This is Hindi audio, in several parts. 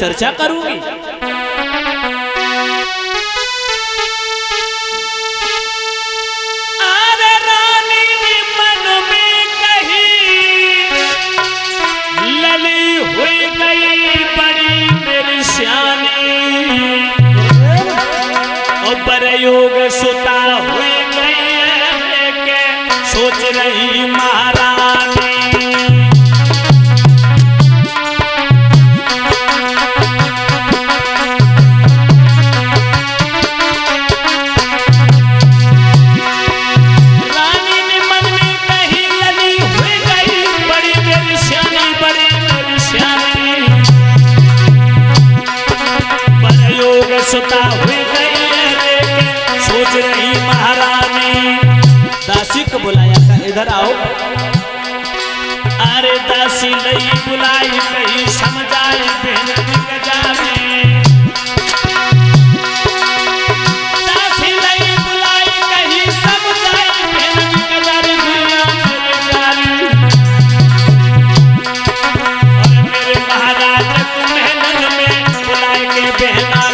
चर्चा करूंगी। अरे रानी ने मन में कही लली हुई गई बड़ी मेरी श्यानी, और बरयोग सुता हुई गई के सोच रही महारानी। सुता हुई गई सोच रही महारानी। दासी को बुलाया का इधर आओ। अरे दासी लई बुलाई कहीं समझाई बहन दासी लई बुलाई कहीं समझाई बहन और मेरे महाराज को महल में बुलाए के बहना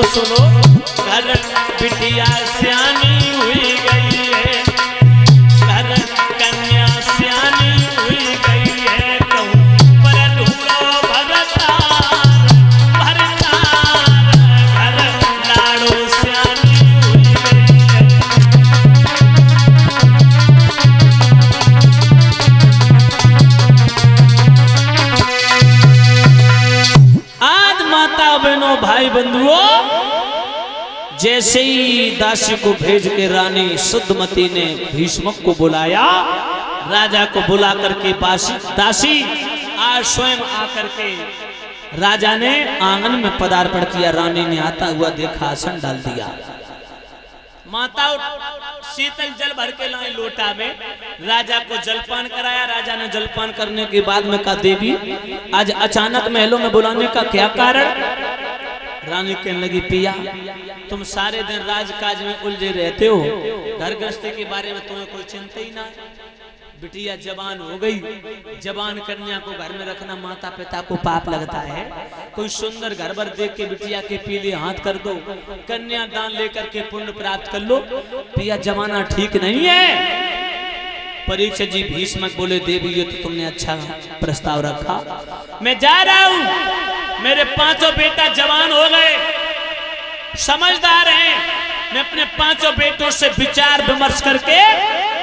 सुनो घर बिटिया सियानी हुई गई है, घर कन्या सियानी हुई गई है। कहूँ पर ढूंढो भरतार भरतार, घर लाड़ो सियानी हुई गई है। आज माता बहनों भाई बंधुओं, जैसे ही दासी को भेज के रानी शुद्धमती ने भीष्मक को बुलाया, राजा को बुला करके दासी आज स्वयं आकर के राजा ने आंगन में पदार्पण किया। रानी ने आता हुआ देखा, आसन डाल दिया। माता शीतल जल भर के लाई लोटा में, राजा को जलपान कराया। राजा ने जलपान करने के बाद में कहा, देवी आज अचानक महलों में बुलाने का क्या कारण? रानी कहने लगी, पिया तुम सारे दिन राजकाज में उलझे रहते हो, घर गृहस्थी के बारे में तुम्हें कोई चिंता ही ना। बिटिया जवान हो गई, जवान कन्या को घर में रखना माता पिता को पाप लगता है। कोई सुंदर घर भर देख के बिटिया के पीले हाथ कर दो, कन्या दान लेकर के पुण्य प्राप्त कर लो। पिया जमाना ठीक नहीं है। परीक्षित जी भीष्मक बोले, देवी ये तो तुमने अच्छा प्रस्ताव रखा, मैं जा रहा हूं। मेरे पांचों बेटा जवान हो गए, समझदार हैं। मैं अपने पांचों बेटों से विचार विमर्श करके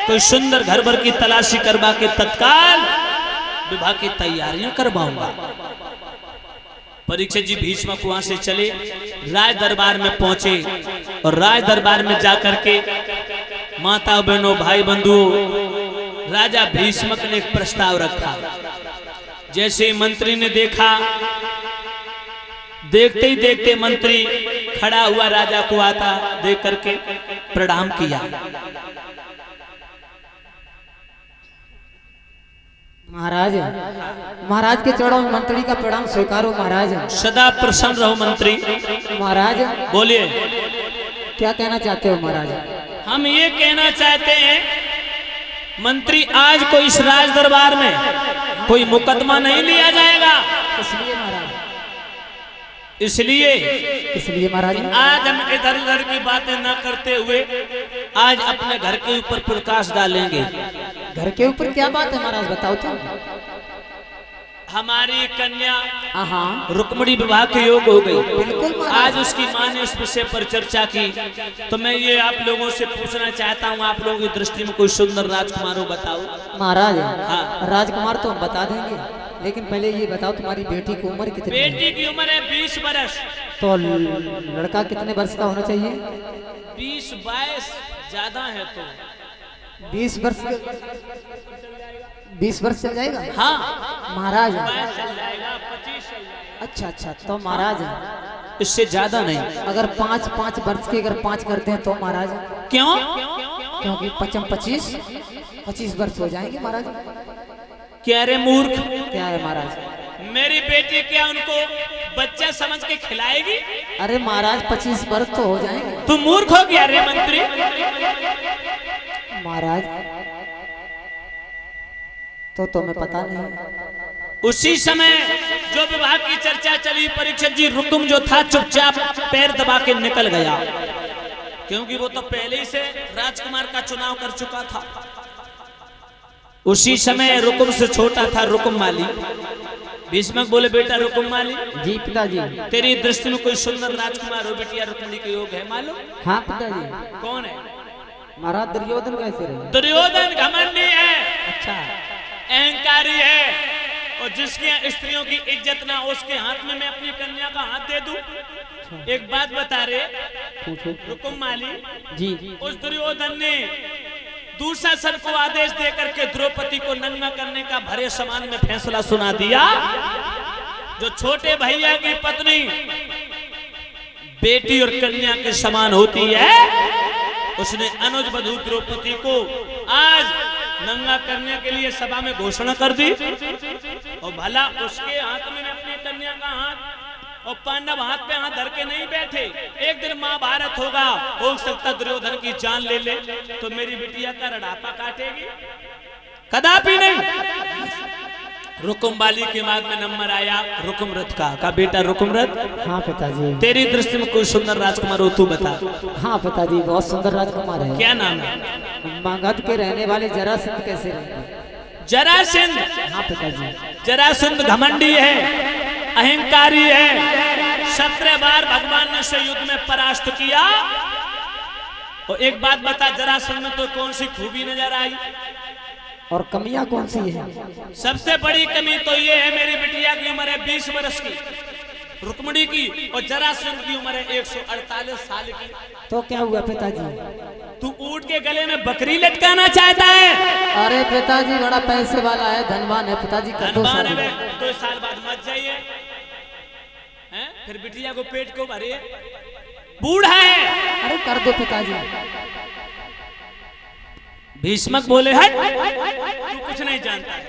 कोई सुंदर घर भर की तलाशी करवा के तत्काल विवाह की तैयारियां करवाऊंगा। परीक्षित जी भीष्मक वहां से चले, राज दरबार में पहुंचे और राज दरबार में जाकर के माता बहनों भाई बंधुओं, राजा भीष्मक ने एक प्रस्ताव रखा। जैसे मंत्री ने देखा, देखते ही देखते मंत्री खड़ा हुआ राजा को आता देख करके प्रणाम किया। महाराज महाराज के चरणों में मंत्री का प्रणाम स्वीकारो महाराज। सदा प्रसन्न रहो मंत्री। महाराज बोलिए, क्या कहना चाहते हो महाराज? हम ये कहना चाहते हैं मंत्री, आज कोई इस राज दरबार में कोई मुकदमा नहीं लिया जाएगा। इसलिए महाराज, इसलिए महाराज आज हम इधर उधर की बातें न करते हुए आज अपने घर के ऊपर प्रकाश डालेंगे। घर के ऊपर क्या बात है महाराज, बताओ तो। हमारी कन्या हाँ रुक्मणी विवाह के योग हो गई। बिल्कुल आज उसकी माँ ने इस विषय पर चर्चा की, तो मैं ये आप लोगों से पूछना चाहता हूँ, आप लोगों की दृष्टि में कोई सुंदर राजकुमार हो बताओ। महाराज हाँ। राजकुमार तो हम बता देंगे, लेकिन पहले ये बताओ तुम्हारी बेटी की उम्र कितनी है? बेटी की उम्र है 20 वर्ष। तो लड़का कितने वर्ष का होना चाहिए? 20-22 ज्यादा है तो 20 वर्ष 20 वर्ष चल जाएगा। हाँ महाराज चल जाएगा, 25 चल जाएगा। अच्छा, तो महाराज इससे ज्यादा नहीं। अगर 5 वर्ष के अगर 5 करते हैं तो महाराज? क्यों? क्योंकि 25 वर्ष हो जाएंगे महाराज। क्या रे मूर्ख, क्या है महाराज? मेरी बेटी क्या उनको बच्चा समझ के खिलाएगी? अरे महाराज 25 वर्ष तो हो जाएंगे। तू मूर्ख हो गया रे मंत्री। महाराज तो तुम्हें पता नहीं। उसी समय जो विवाह की चर्चा चली, परीक्षित जी रुकुम जो था चुपचाप पैर दबा के निकल गया, क्योंकि वो तो पहले ही से राजकुमार का चुनाव कर चुका था। उसी समय रुकुम से छोटा था रुकुम माली। भीष्मक बोले, बेटा रुकुम माली जी पिताजी, तेरी दृष्टि में कोई सुंदर राजकुमार हो बेटिया रुक्मिणी के योग है मालूम? हाँ पिताजी। कौन है? महाराज दुर्योधन कैसे रहे? दुर्योधन घमंडी है, अच्छा, अहंकारी है, और जिसकी स्त्रियों की इज्जत ना, उसके हाथ में मैं अपनी कन्या का हाथ दे दूं? एक बात बता रहे रुकुम माली जी, उस दुर्योधन ने दुशासन को आदेश देकर के द्रौपदी को नंगा करने का भरे समान में फैसला सुना दिया। जो छोटे भैया की पत्नी बेटी और कन्या के समान होती है, उसने अनुज वधू द्रौपदी को आज नंगा करने के लिए सभा में घोषणा कर दी। और भला उसके हाथ में अपनी कन्या का हाथ, और पांडव हाथ पे हाथ धर के नहीं बैठे। एक दिन महाभारत होगा, हो सकता दुर्योधन की जान ले ले, तो मेरी बिटिया का रड़ापा काटेगी? कदापि नहीं। रुकुम बाली के मार्ग में नंबर आया रुकुमरथ का बेटा रुकुमरथ। हाँ पिताजी। तेरी दृष्टि में कोई सुंदर राजकुमार हो तू बता। हाँ पिताजी, बहुत सुंदर राजकुमार है। क्या नाम है? मगध के रहने वाले जरासंध कैसे रहेंगे? जरासंध? हाँ पिताजी। जरासंध घमंडी है, अहंकारी है, 17 बार भगवान ने से युद्ध में परास्त किया। और एक बात बता, जरासंध में तो कौन सी खूबी नजर आई? और कमियां कौन सी है? सबसे बड़ी कमी तो ये है, मेरी बिटिया की उम्र है 20 वर्ष की रुक्मिणी की, और जरासंध की उम्र है 148 साल की। तो क्या हुआ पिताजी? तू ऊंट के गले में बकरी लटकाना चाहता है? अरे पिताजी बड़ा पैसे वाला है, धनवान है पिताजी। धनवान है, 2 साल बाद मत जाइए, फिर बिटिया को पेट को भरे, बूढ़ा है। अरे कर दो पिताजी। भीष्मक बोले, हट, तू कुछ नहीं जानता है।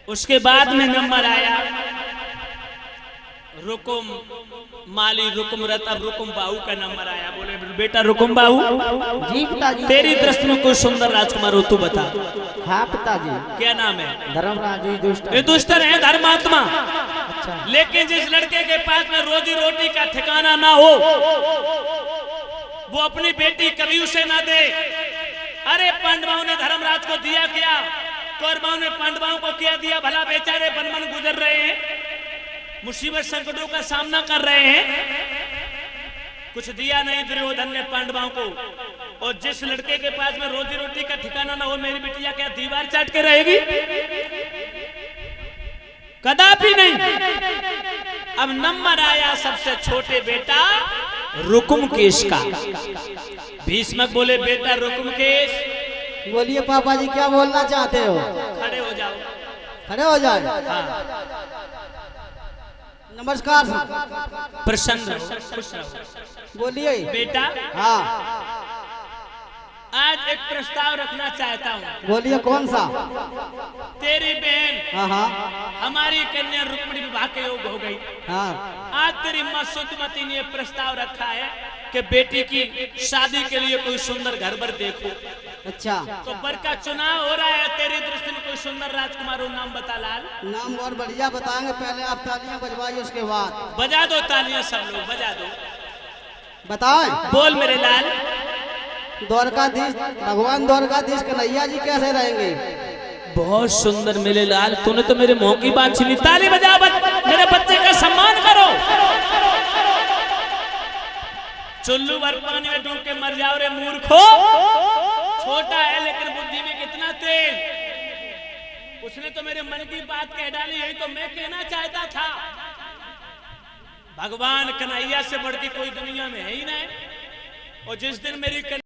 उसके बाद में नंबर आया रुकुम माली रुकुमरथ, अब रुकुम बाहू का नंबर आया। बोले, बेटा रुकुम बाहू जी पिताजी, तेरी दृष्टि में कोई सुंदर राजकुमार हो तू बता। हाँ पिताजी। क्या नाम है? धर्मराज। ये दुष्टर है, धर्मात्मा। अच्छा। लेकिन जिस लड़के के पास में रोजी रोटी का ठिकाना ना हो, वो अपनी बेटी कभी उसे ना दे। अरे पांडवों ने धर्मराज को दिया क्या? कौरवों ने पांडवों को क्या दिया? भला बेचारे बनमन गुजर रहे हैं, मुसीबत संकटों का सामना कर रहे हैं, कुछ दिया नहीं दुर्योधन ने पांडवों को। और जिस लड़के के पास में रोजी रोटी का ठिकाना ना हो, मेरी बिटिया क्या दीवार चाट के रहेगी? कदापि नहीं। अब नंबर आया सबसे छोटे बेटा रुकुमकेश का। भीष्मक बोले, बेटा रुकुमकेश। बोलिए पापा जी, क्या बोलना चाहते हो? खड़े हो जाओ। खड़े हो जाए। हाँ। नमस्कार। प्रसन्न रहो, खुश रहो। बोलिए बेटा। हाँ। आज एक प्रस्ताव रखना चाहता हूँ। बोलिए, कौन सा? तेरी बहन हाँ हाँ हमारी कन्या रुक्मिणी विवाह के योग हो गई। हाँ आज तेरी माँ सुद्धमती ने प्रस्ताव रखा है कि बेटी की शादी के लिए कोई सुंदर घर बर देखो। अच्छा तो बर का चुनाव हो रहा है, तेरी दृष्टि में कोई सुंदर राजकुमार हो, नाम बता लाल। नाम और बढ़िया बताएंगे, पहले आप तालियां बजवाइए उसके बाद बजा दो तालियां सब लोग, बजा दो। बताएं। बोल मेरे लाल। द्वारकाधीश भगवान द्वारकाधीश कन्हैया जी कैसे रहेंगे? बहुत सुंदर मेरे लाल, तूने तो मेरे मुंह की बात छीनी। ताली बजा, मेरे बच्चे का सम्मान करो। चुल्लू भर पानी में डूब के मर जाओ रे मूर्खो। छोटा है लेकिन बुद्धि में कितना तेज। उसने तो मेरे मन की बात कह डाली, यही तो मैं कहना चाहता था। भगवान कन्हैया से बढ़ के कोई दुनिया में है ही नहीं। और जिस दिन मेरी